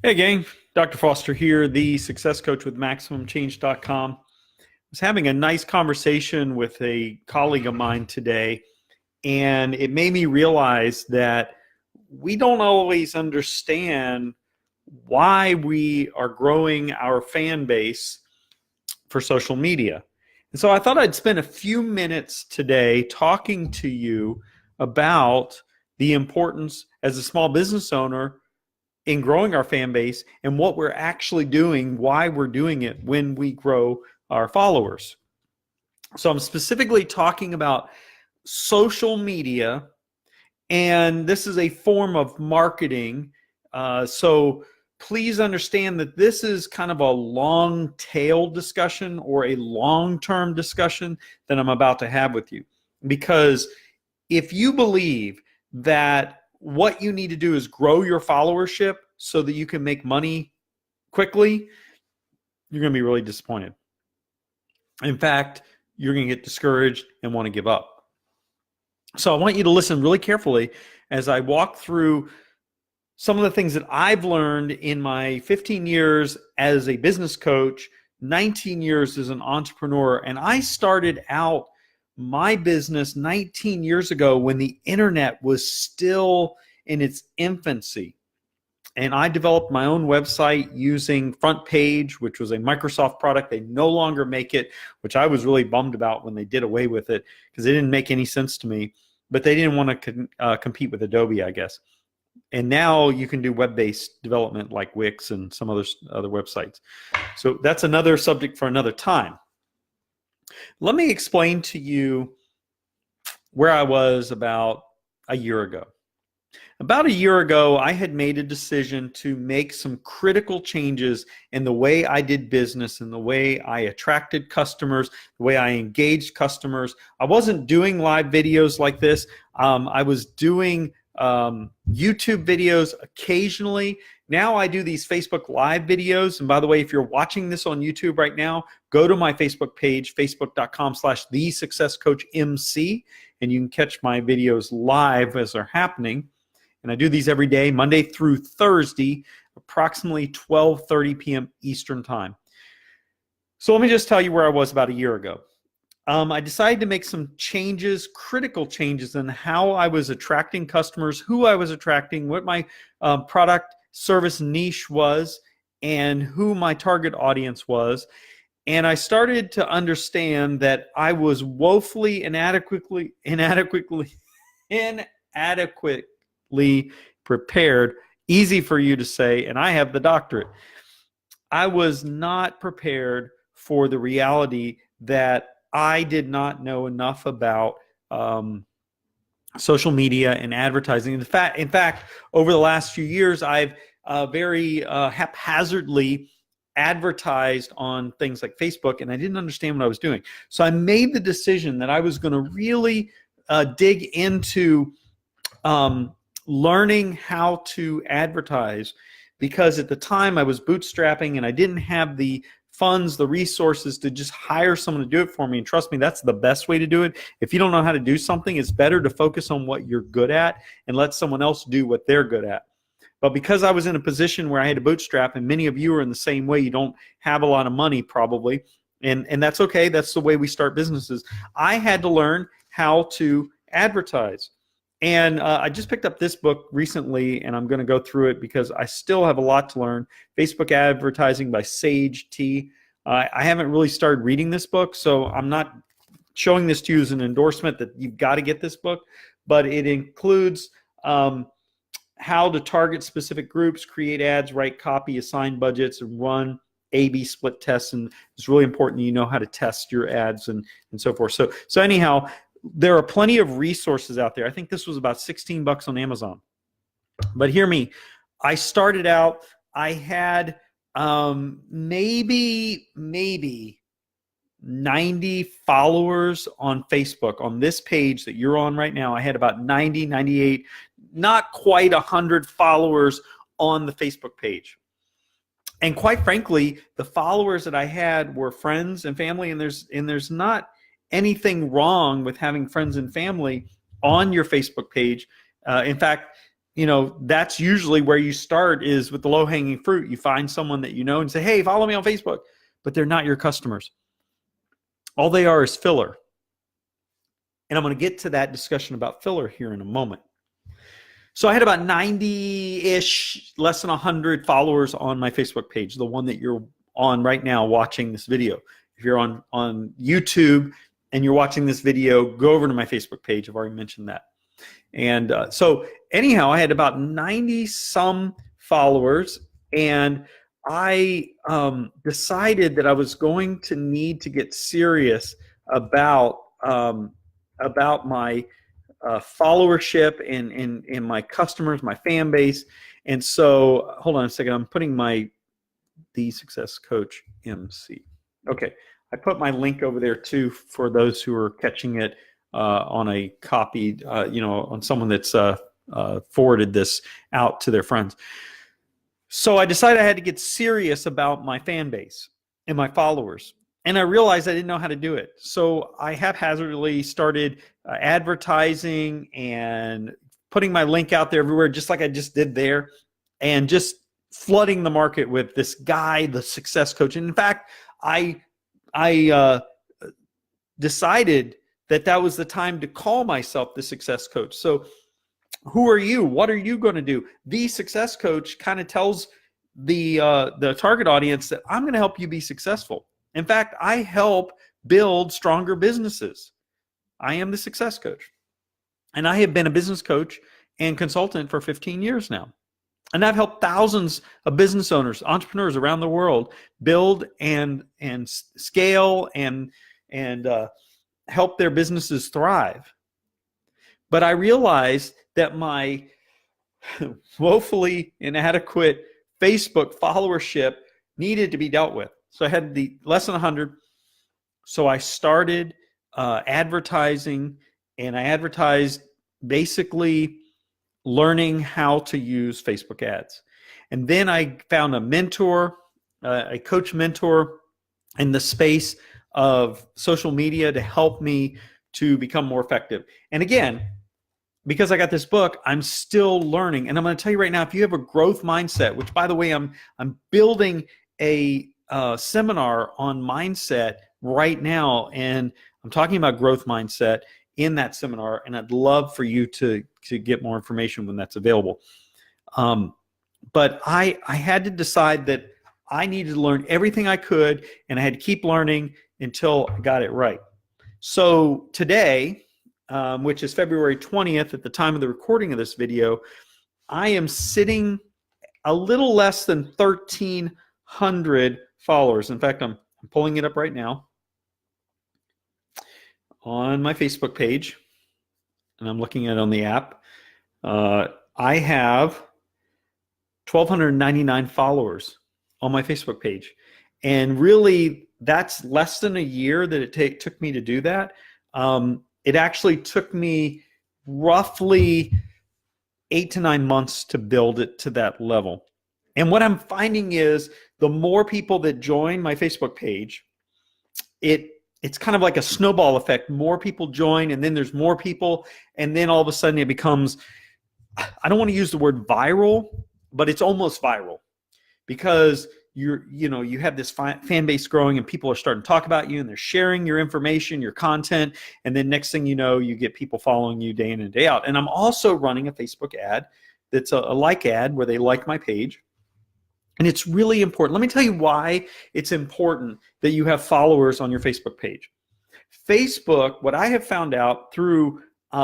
Hey gang, Dr. Foster here, the success coach with MaximumChange.com. I was having a nice conversation with a colleague of mine today, and it made me realize that we don't always understand why we are growing our fan base for social media. And so I thought I'd spend a few minutes today talking to you about the importance as a small business owner in growing our fan base and what we're actually doing, why we're doing it when we grow our followers. So I'm specifically talking about social media, and this is a form of marketing. So please understand that this is kind of a long tail discussion or a long-term discussion that I'm about to have with you. Because if you believe that what you need to do is grow your followership so that you can make money quickly, you're going to be really disappointed. In fact, you're going to get discouraged and want to give up. So I want you to listen really carefully as I walk through some of the things that I've learned in my 15 years as a business coach, 19 years as an entrepreneur. And I started out my business 19 years ago when the internet was still in its infancy. And I developed my own website using FrontPage, which was a Microsoft product. They no longer make it, which I was really bummed about when they did away with it because it didn't make any sense to me. But they didn't want to compete with Adobe, I guess. And now you can do web-based development like Wix and some other websites. So that's another subject for another time. Let me explain to you where I was about a year ago. About a year ago, I had made a decision to make some critical changes in the way I did business and the way I attracted customers, the way I engaged customers. I wasn't doing live videos like this. I was doing YouTube videos occasionally. Now I do these Facebook Live videos. And by the way, if you're watching this on YouTube right now, go to my Facebook page, facebook.com/thesuccesscoachmc, and you can catch my videos live as they're happening. And I do these every day, Monday through Thursday, approximately 12:30 p.m. Eastern Time. So let me just tell you where I was about a year ago. I decided to make some changes, critical changes in how I was attracting customers, who I was attracting, what my product service niche was, and who my target audience was. And I started to understand that I was woefully inadequately prepared. Easy for you to say, and I have the doctorate. I was not prepared for the reality that I did not know enough about social media and advertising. In fact, over the last few years, I've very haphazardly advertised on things like Facebook, and I didn't understand what I was doing. So I made the decision that I was going to really dig into learning how to advertise, because at the time I was bootstrapping and I didn't have the funds, the resources to just hire someone to do it for me. And trust me, that's the best way to do it. If you don't know how to do something, it's better to focus on what you're good at and let someone else do what they're good at. But because I was in a position where I had to bootstrap, and many of you are in the same way, you don't have a lot of money probably, and that's okay. That's the way we start businesses. I had to learn how to advertise. And I just picked up this book recently, and I'm going to go through it because I still have a lot to learn. Facebook Advertising by Sage T. I haven't really started reading this book, so I'm not showing this to you as an endorsement that you've got to get this book, but it includes how to target specific groups, create ads, write copy, assign budgets, and run A/B split tests. And it's really important you know how to test your ads and so forth. So anyhow, there are plenty of resources out there. I think this was about $16 on Amazon. But hear me, I started out, I had maybe 90 followers on Facebook. On this page that you're on right now, I had about 90, 98, not quite 100 followers on the Facebook page. And quite frankly, the followers that I had were friends and family, and there's not anything wrong with having friends and family on your Facebook page. In fact, that's usually where you start, is with the low-hanging fruit. You find someone that you know and say, hey, follow me on Facebook, but they're not your customers. All they are is filler. And I'm going to get to that discussion about filler here in a moment. So I had about 90-ish, less than 100 followers on my Facebook page, the one that you're on right now watching this video. If you're on YouTube and you're watching this video, go over to my Facebook page. I've already mentioned that. And so anyhow, I had about 90-some followers, and I decided that I was going to need to get serious about my followership and my customers, my fan base. And so, hold on a second. I'm putting the Success Coach MC. Okay, I put my link over there too for those who are catching it on a copy, on someone that's forwarded this out to their friends. So I decided I had to get serious about my fan base and my followers. And I realized I didn't know how to do it. So I haphazardly started advertising and putting my link out there everywhere, just like I just did there, and just flooding the market with this guy, the Success Coach. And in fact, I decided that was the time to call myself the Success Coach. So who are you? What are you going to do? The Success Coach kind of tells the target audience that I'm going to help you be successful. In fact, I help build stronger businesses. I am the Success Coach. And I have been a business coach and consultant for 15 years now. And I've helped thousands of business owners, entrepreneurs around the world build and scale and help their businesses thrive. But I realized that my woefully inadequate Facebook followership needed to be dealt with. So I had the less than 100. So I started advertising, and I advertised basically learning how to use Facebook ads. And then I found a mentor, a coach mentor in the space of social media to help me to become more effective. And again, because I got this book, I'm still learning. And I'm going to tell you right now, if you have a growth mindset, which by the way, I'm building a seminar on mindset right now, and I'm talking about growth mindset in that seminar, and I'd love for you to get more information when that's available. But I had to decide that I needed to learn everything I could, and I had to keep learning until I got it right. So today, which is February 20th at the time of the recording of this video, I am sitting a little less than 1,300 followers. In fact, I'm pulling it up right now on my Facebook page, and I'm looking at it on the app. I have 1,299 followers on my Facebook page. And really, that's less than a year that it took me to do that. It actually took me roughly 8 to 9 months to build it to that level. And what I'm finding is the more people that join my Facebook page, it's kind of like a snowball effect. More people join, and then there's more people, and then all of a sudden it becomes, I don't want to use the word viral, but it's almost viral, because you have this fan base growing, and people are starting to talk about you, and they're sharing your information, your content, and then next thing you know, you get people following you day in and day out. And I'm also running a Facebook ad that's a like ad where they like my page. And it's really important. Let me tell you why it's important that you have followers on your Facebook page. Facebook, what I have found out through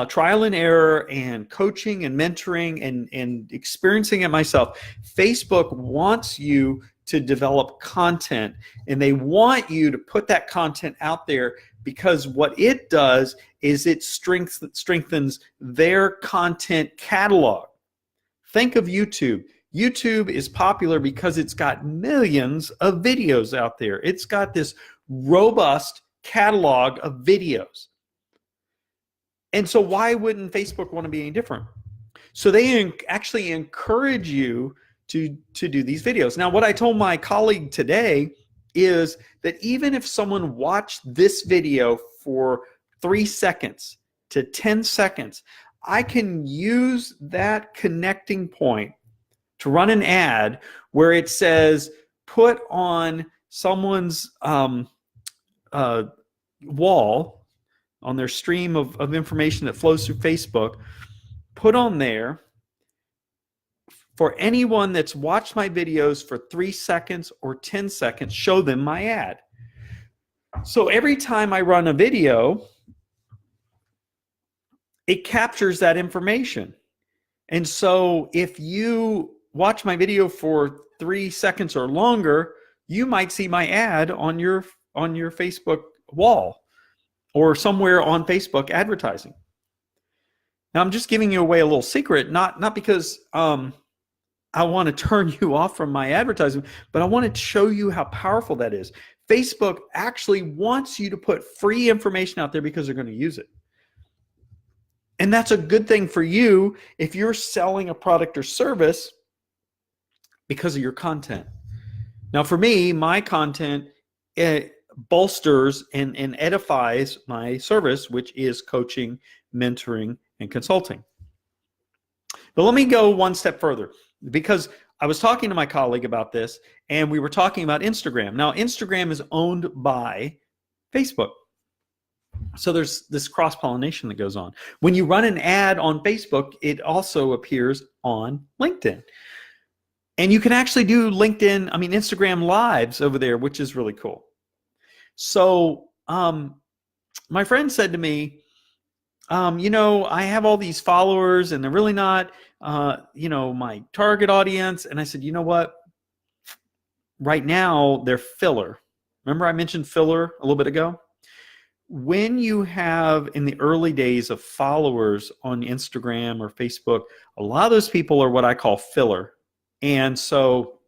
trial and error and coaching and mentoring and experiencing it myself, Facebook wants you to develop content, and they want you to put that content out there, because what it does is it strengthens their content catalog. Think of YouTube. YouTube is popular because it's got millions of videos out there. It's got this robust catalog of videos. And so why wouldn't Facebook want to be any different? So they actually encourage you to do these videos. Now, what I told my colleague today is that even if someone watched this video for 3 seconds to 10 seconds, I can use that connecting point to run an ad where it says, put on someone's wall on their stream of information that flows through Facebook, put on there, for anyone that's watched my videos for 3 seconds or 10 seconds, show them my ad. So every time I run a video, it captures that information. And so if you watch my video for 3 seconds or longer, you might see my ad on your Facebook wall or somewhere on Facebook advertising. Now I'm just giving you away a little secret, not because I want to turn you off from my advertising, but I want to show you how powerful that is. Facebook actually wants you to put free information out there because they're going to use it. And that's a good thing for you if you're selling a product or service because of your content. Now for me, my content, it bolsters and edifies my service, which is coaching, mentoring, and consulting. But let me go one step further, because I was talking to my colleague about this, and we were talking about Instagram. Now, Instagram is owned by Facebook. So there's this cross-pollination that goes on. When you run an ad on Facebook, it also appears on LinkedIn. And you can actually do Instagram Lives over there, which is really cool. So my friend said to me, I have all these followers and they're really not, my target audience. And I said, you know what? Right now, they're filler. Remember I mentioned filler a little bit ago? When you have, in the early days of followers on Instagram or Facebook, a lot of those people are what I call filler. And so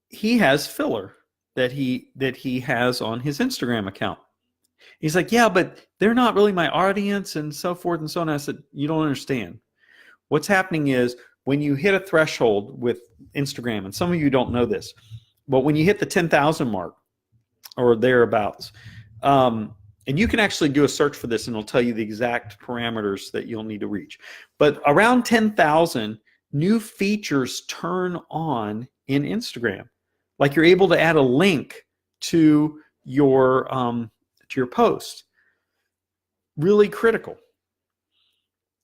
he has filler that he has on his Instagram account. He's like, yeah, but they're not really my audience and so forth and so on. I said, you don't understand. What's happening is when you hit a threshold with Instagram, and some of you don't know this, but when you hit the 10,000 mark or thereabouts, and you can actually do a search for this and it'll tell you the exact parameters that you'll need to reach. But around 10,000, new features turn on in Instagram. Like you're able to add a link to your post. Really critical.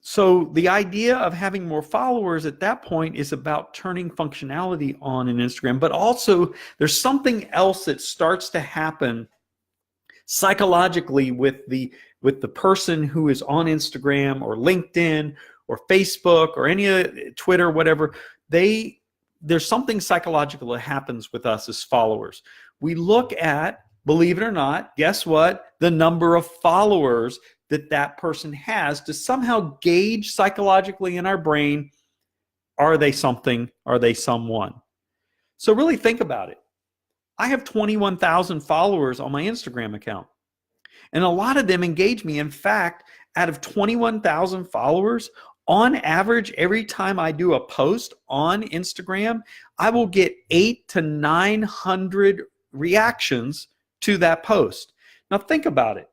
So the idea of having more followers at that point is about turning functionality on in Instagram, but also there's something else that starts to happen psychologically with the person who is on Instagram or LinkedIn or Facebook or any Twitter, whatever. There's something psychological that happens with us as followers. We look at, believe it or not, guess what? The number of followers that person has to somehow gauge psychologically in our brain, are they something? Are they someone? So really think about it. I have 21,000 followers on my Instagram account, and a lot of them engage me. In fact, out of 21,000 followers, on average, every time I do a post on Instagram, I will get 800 to 900 reactions to that post. Now think about it.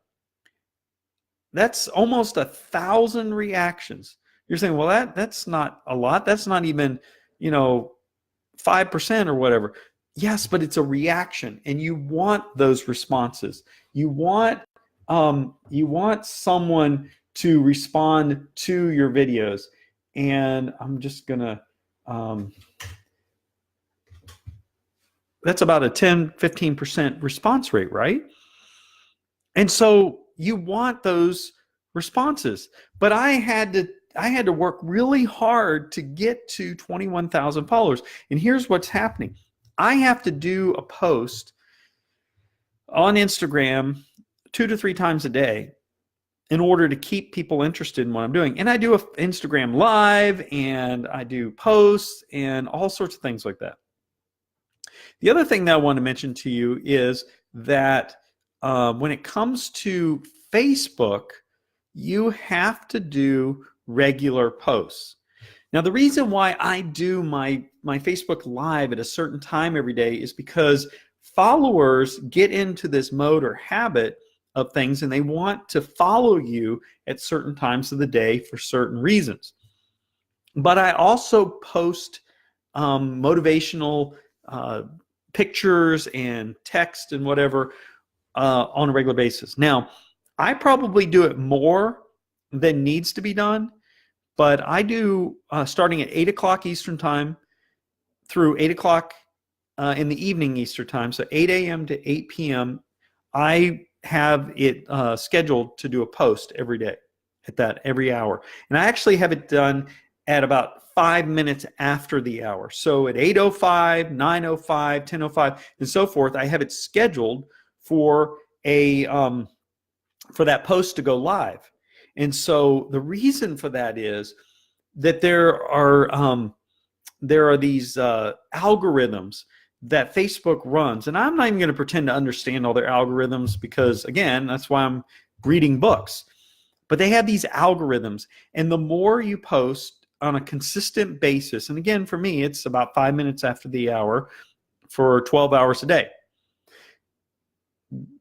That's almost 1,000 reactions. You're saying, well, that's not a lot. That's not even, 5% or whatever. Yes, but it's a reaction, and you want those responses. You want someone to respond to your videos. And I'm just gonna, that's about a 10-15% response rate, right? And so you want those responses. But I had to work really hard to get to 21,000 followers. And here's what's happening. I have to do a post on Instagram 2 to 3 times a day in order to keep people interested in what I'm doing. And I do an Instagram Live, and I do posts and all sorts of things like that. The other thing that I want to mention to you is that when it comes to Facebook, you have to do regular posts. Now, the reason why I do my Facebook Live at a certain time every day is because followers get into this mode or habit of things, and they want to follow you at certain times of the day for certain reasons. But I also post motivational pictures and text and whatever on a regular basis. Now, I probably do it more than needs to be done, but I do starting at 8 o'clock Eastern time through 8 o'clock in the evening Eastern time, so 8 a.m. to 8 p.m., I have it scheduled to do a post every day at that every hour. And I actually have it done at about 5 minutes after the hour. So at 8:05, 9:05, 10:05, and so forth, I have it scheduled for for that post to go live. And so the reason for that is that there are these algorithms that Facebook runs, and I'm not even going to pretend to understand all their algorithms because, again, that's why I'm reading books. But they have these algorithms, and the more you post on a consistent basis, and again, for me, it's about 5 minutes after the hour for 12 hours a day,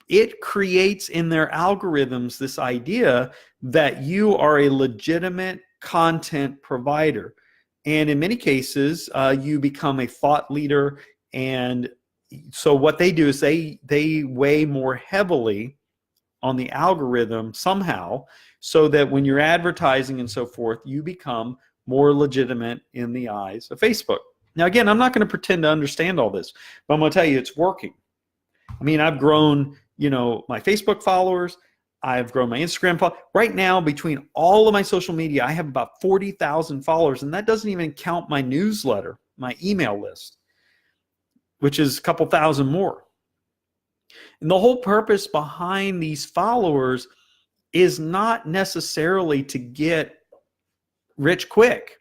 it creates in their algorithms this idea that you are a legitimate content provider. And in many cases, you become a thought leader. And so what they do is they weigh more heavily on the algorithm somehow, so that when you're advertising and so forth, you become more legitimate in the eyes of Facebook. Now, again, I'm not going to pretend to understand all this, but I'm going to tell you it's working. I mean, I've grown, my Facebook followers. I've grown my Instagram followers. Right now, between all of my social media, I have about 40,000 followers, and that doesn't even count my newsletter, my email list, which is a couple thousand more. And the whole purpose behind these followers is not necessarily to get rich quick.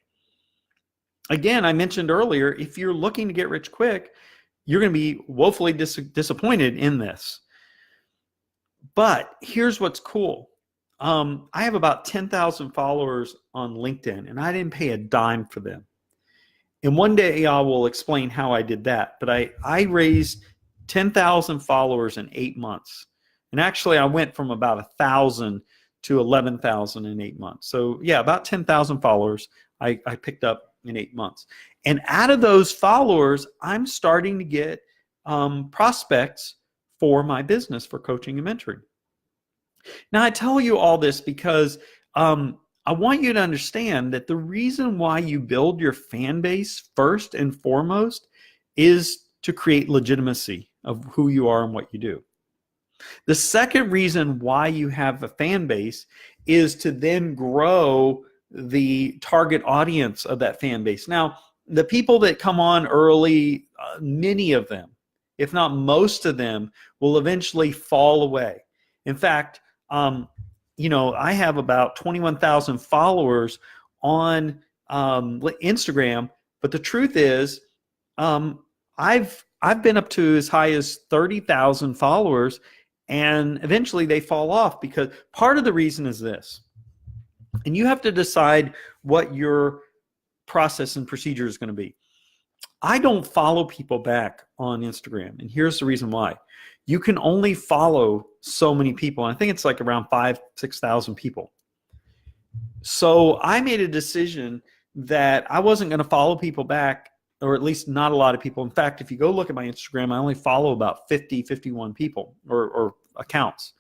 Again, I mentioned earlier, if you're looking to get rich quick, you're going to be woefully disappointed in this. But here's what's cool. I have about 10,000 followers on LinkedIn, and I didn't pay a dime for them. And one day I will explain how I did that. But I raised 10,000 followers in 8 months. And actually, I went from about 1,000 to 11,000 in 8 months. So yeah, about 10,000 followers I picked up in 8 months. And out of those followers, I'm starting to get prospects for my business for coaching and mentoring. Now, I tell you all this because I want you to understand that the reason why you build your fan base first and foremost is to create legitimacy of who you are and what you do. The second reason why you have a fan base is to then grow the target audience of that fan base. Now, the people that come on early, many of them, if not most of them, will eventually fall away. In fact, I have about 21,000 followers on Instagram, but the truth is, I've been up to as high as 30,000 followers, and eventually they fall off because part of the reason is this, and you have to decide what your process and procedure is going to be. I don't follow people back on Instagram, and here's the reason why. You can only follow so many people. And I think it's like around 5,000-6,000 people. So I made a decision that I wasn't going to follow people back, or at least not a lot of people. In fact, if you go look at my Instagram, I only follow about 51 people or accounts.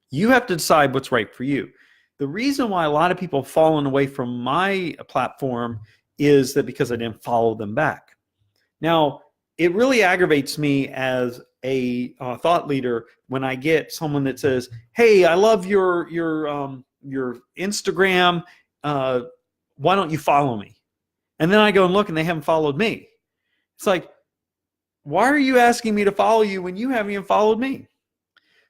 You have to decide what's right for you. The reason why a lot of people have fallen away from my platform is that because I didn't follow them back. Now, it really aggravates me as a thought leader when I get someone that says, "Hey, I love your Instagram. Why don't you follow me?" And then I go and look, and they haven't followed me. It's like, why are you asking me to follow you when you haven't even followed me?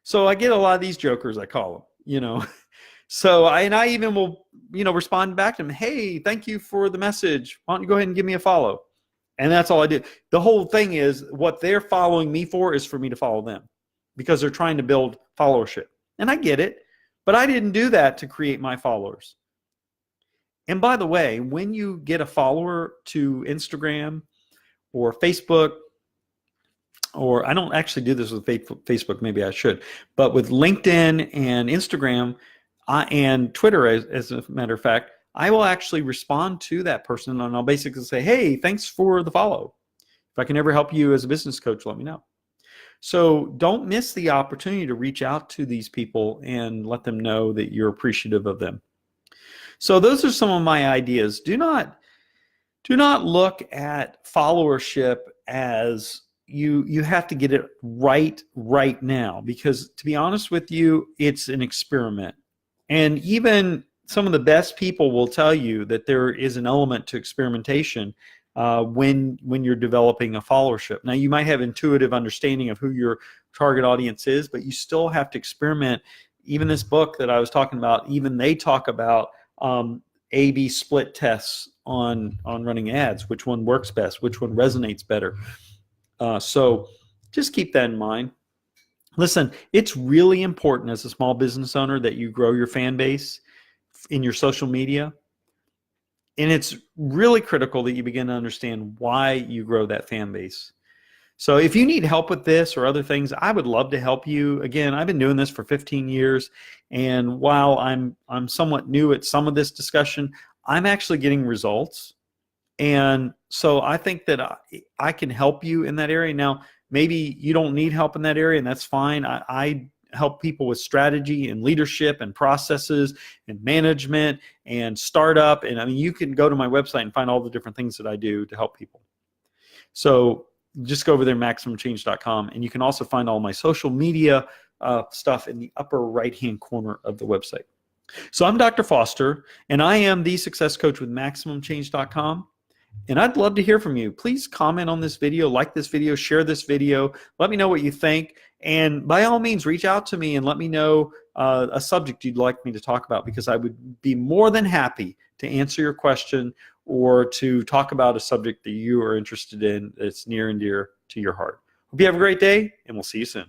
So I get a lot of these jokers, I call them, So I even will, respond back to them. "Hey, thank you for the message. Why don't you go ahead and give me a follow?" And that's all I do. The whole thing is what they're following me for is for me to follow them because they're trying to build followership. And I get it, but I didn't do that to create my followers. And by the way, when you get a follower to Instagram or Facebook, or I don't actually do this with Facebook, maybe I should, but with LinkedIn and Instagram and Twitter, as a matter of fact, I will actually respond to that person and I'll basically say, hey, thanks for the follow. If I can ever help you as a business coach, let me know. So don't miss the opportunity to reach out to these people and let them know that you're appreciative of them. So those are some of my ideas. Do not look at followership as you have to get it right now, because to be honest with you, it's an experiment. And even some of the best people will tell you that there is an element to experimentation when you're developing a followership. Now, you might have intuitive understanding of who your target audience is, but you still have to experiment. Even this book that I was talking about, even they talk about A/B split tests on running ads. Which one works best? Which one resonates better? So just keep that in mind. Listen, it's really important as a small business owner that you grow your fan base in your social media. And it's really critical that you begin to understand why you grow that fan base. So if you need help with this or other things, I would love to help you. Again, I've been doing this for 15 years. And while I'm somewhat new at some of this discussion, I'm actually getting results. And so I think that I can help you in that area. Now, maybe you don't need help in that area, and that's fine. I help people with strategy and leadership and processes and management and startup. And I mean, you can go to my website and find all the different things that I do to help people. So just go over there, MaximumChange.com, and you can also find all my social media stuff in the upper right-hand corner of the website. So I'm Dr. Foster, and I am the success coach with MaximumChange.com. And I'd love to hear from you. Please comment on this video, like this video, share this video. Let me know what you think. And by all means, reach out to me and let me know a subject you'd like me to talk about, because I would be more than happy to answer your question or to talk about a subject that you are interested in that's near and dear to your heart. Hope you have a great day, and we'll see you soon.